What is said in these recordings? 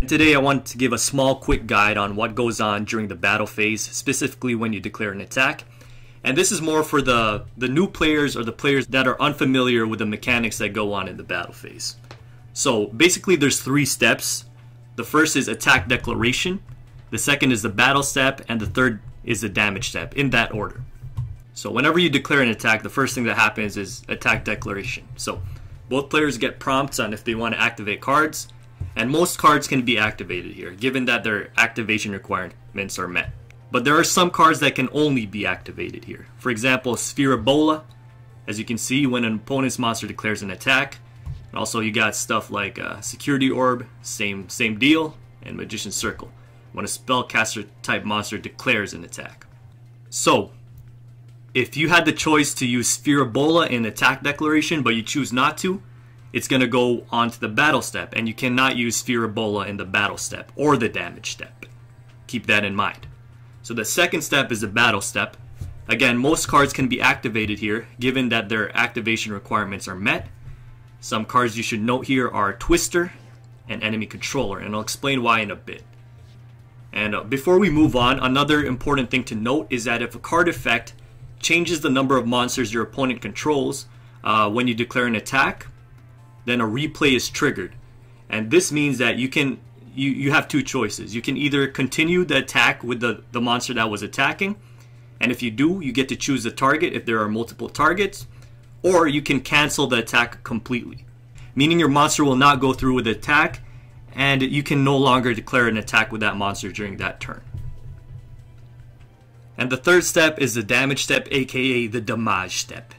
Today I want to give a small quick guide on what goes on during the battle phase, specifically when you declare an attack. And this is more for the new players or the players that are unfamiliar with the mechanics that go on in the battle phase. So basically there's 3 steps. The first is attack declaration, the second is the battle step, and the third is the damage step, in that order. So whenever you declare an attack, the first thing that happens is attack declaration. So both players get prompts on if they want to activate cards, and most cards can be activated here, given that their activation requirements are met. But there are some cards that can only be activated here. For example, Sphere Ebola, as you can see, when an opponent's monster declares an attack. And also you got stuff like Security Orb, same deal, and Magician's Circle, when a spellcaster type monster declares an attack. So, if you had the choice to use Sphere Ebola in attack declaration, but you choose not to, it's going to go on to the battle step, and you cannot use Sphere Ebola in the battle step or the damage step. Keep that in mind. So the second step is the battle step. Again, most cards can be activated here, given that their activation requirements are met. Some cards you should note here are Twister and Enemy Controller, and I'll explain why in a bit. And before we move on, another important thing to note is that if a card effect changes the number of monsters your opponent controls when you declare an attack, then a replay is triggered. And this means that you have 2 choices. You can either continue the attack with the monster that was attacking, and if you do, you get to choose the target if there are multiple targets, or you can cancel the attack completely, meaning your monster will not go through with the attack, and you can no longer declare an attack with that monster during that turn. And the third step is the damage step, aka the damage step.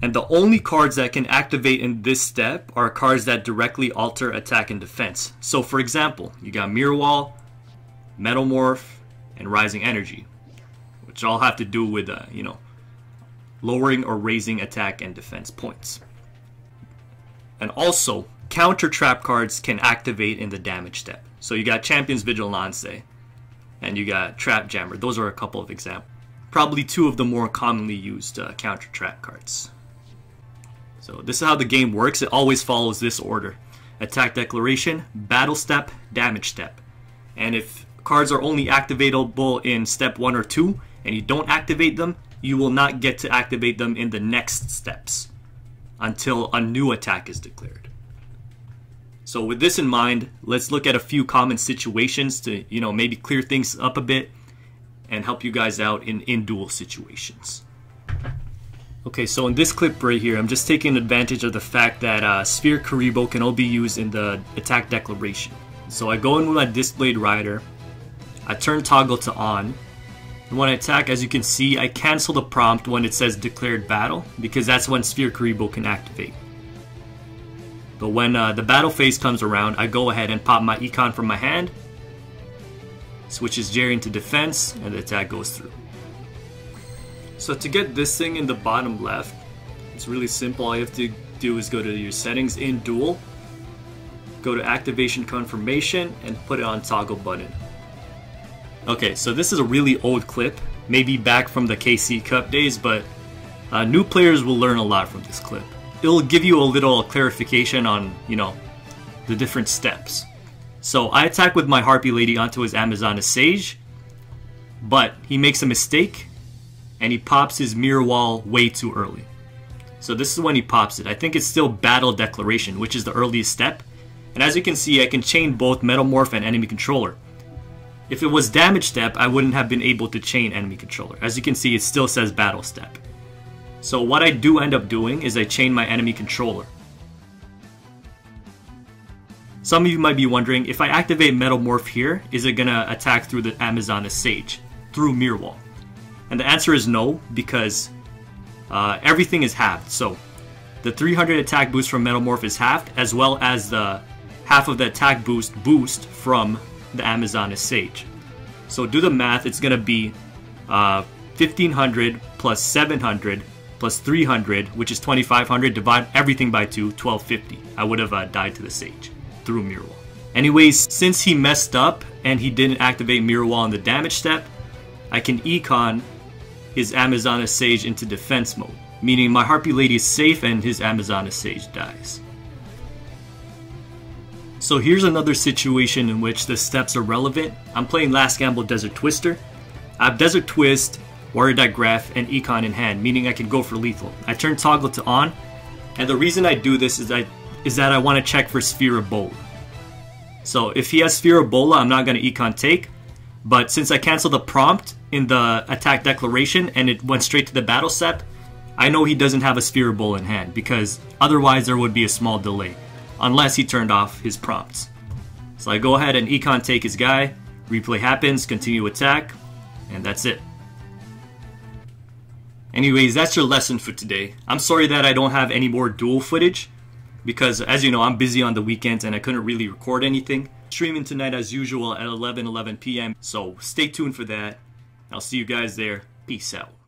And the only cards that can activate in this step are cards that directly alter attack and defense. So for example, you got Mirror Wall, Metamorph, and Rising Energy, which all have to do with lowering or raising attack and defense points. And also, counter trap cards can activate in the damage step. So you got Champion's Vigilance, and you got Trap Jammer. Those are a couple of examples. Probably 2 of the more commonly used counter trap cards. So this is how the game works. It always follows this order: attack declaration, battle step, damage step. And if cards are only activatable in step 1 or 2 and you don't activate them, you will not get to activate them in the next steps until a new attack is declared. So with this in mind, let's look at a few common situations to maybe clear things up a bit and help you guys out in duel situations. Okay, so in this clip right here, I'm just taking advantage of the fact that Sphere Karibo can only be used in the attack declaration. So I go in with my Displayed Rider, I turn toggle to on, and when I attack, as you can see, I cancel the prompt when it says declared battle, because that's when Sphere Karibo can activate. But when the battle phase comes around, I go ahead and pop my Econ from my hand, switches Jerry into defense, and the attack goes through. So to get this thing in the bottom left, it's really simple. All you have to do is go to your settings in Duel, go to activation confirmation, and put it on toggle button. Okay, so this is a really old clip, maybe back from the KC Cup days, but new players will learn a lot from this clip. It'll give you a little clarification on, the different steps. So I attack with my Harpy Lady onto his Amazoness Sage, but he makes a mistake and he pops his Mirror Wall way too early. So this is when he pops it. I think it's still Battle Declaration, which is the earliest step. And as you can see, I can chain both Metamorph and Enemy Controller. If it was Damage Step, I wouldn't have been able to chain Enemy Controller. As you can see, it still says Battle Step. So what I do end up doing is I chain my Enemy Controller. Some of you might be wondering, if I activate Metamorph here, is it gonna attack through the Amazoness Sage, through Mirror Wall? And the answer is no, because everything is halved. So the 300 attack boost from Metamorph is halved, as well as the half of the attack boost from the Amazoness Sage. So do the math, it's going to be 1500 plus 700 plus 300, which is 2500, divide everything by 2, 1250. I would have died to the Sage through Mirror Wall. Anyways, since he messed up and he didn't activate Mirror Wall in the damage step, I can Econ his Amazoness Sage into defense mode, meaning my Harpy Lady is safe and his Amazoness Sage dies. So here's another situation in which the steps are relevant. I'm playing Last Gamble Desert Twister. I have Desert Twist, Warrior Digraph, and Econ in hand, meaning I can go for lethal. I turn Toggle to on, and the reason I do this is that I want to check for Sphere Ebola. So if he has Sphere Ebola, I'm not going to Econ take, but since I canceled the prompt in the attack declaration and it went straight to the battle step, I know he doesn't have a Sphere Ebola in hand, because otherwise there would be a small delay, unless he turned off his prompts. So I go ahead and Econ take his guy, replay happens, continue attack, and that's it. Anyways, that's your lesson for today. I'm sorry that I don't have any more Duel footage, because as you know, I'm busy on the weekends and I couldn't really record anything. Streaming tonight as usual at 11 p.m. So stay tuned for that. I'll see you guys there. Peace out.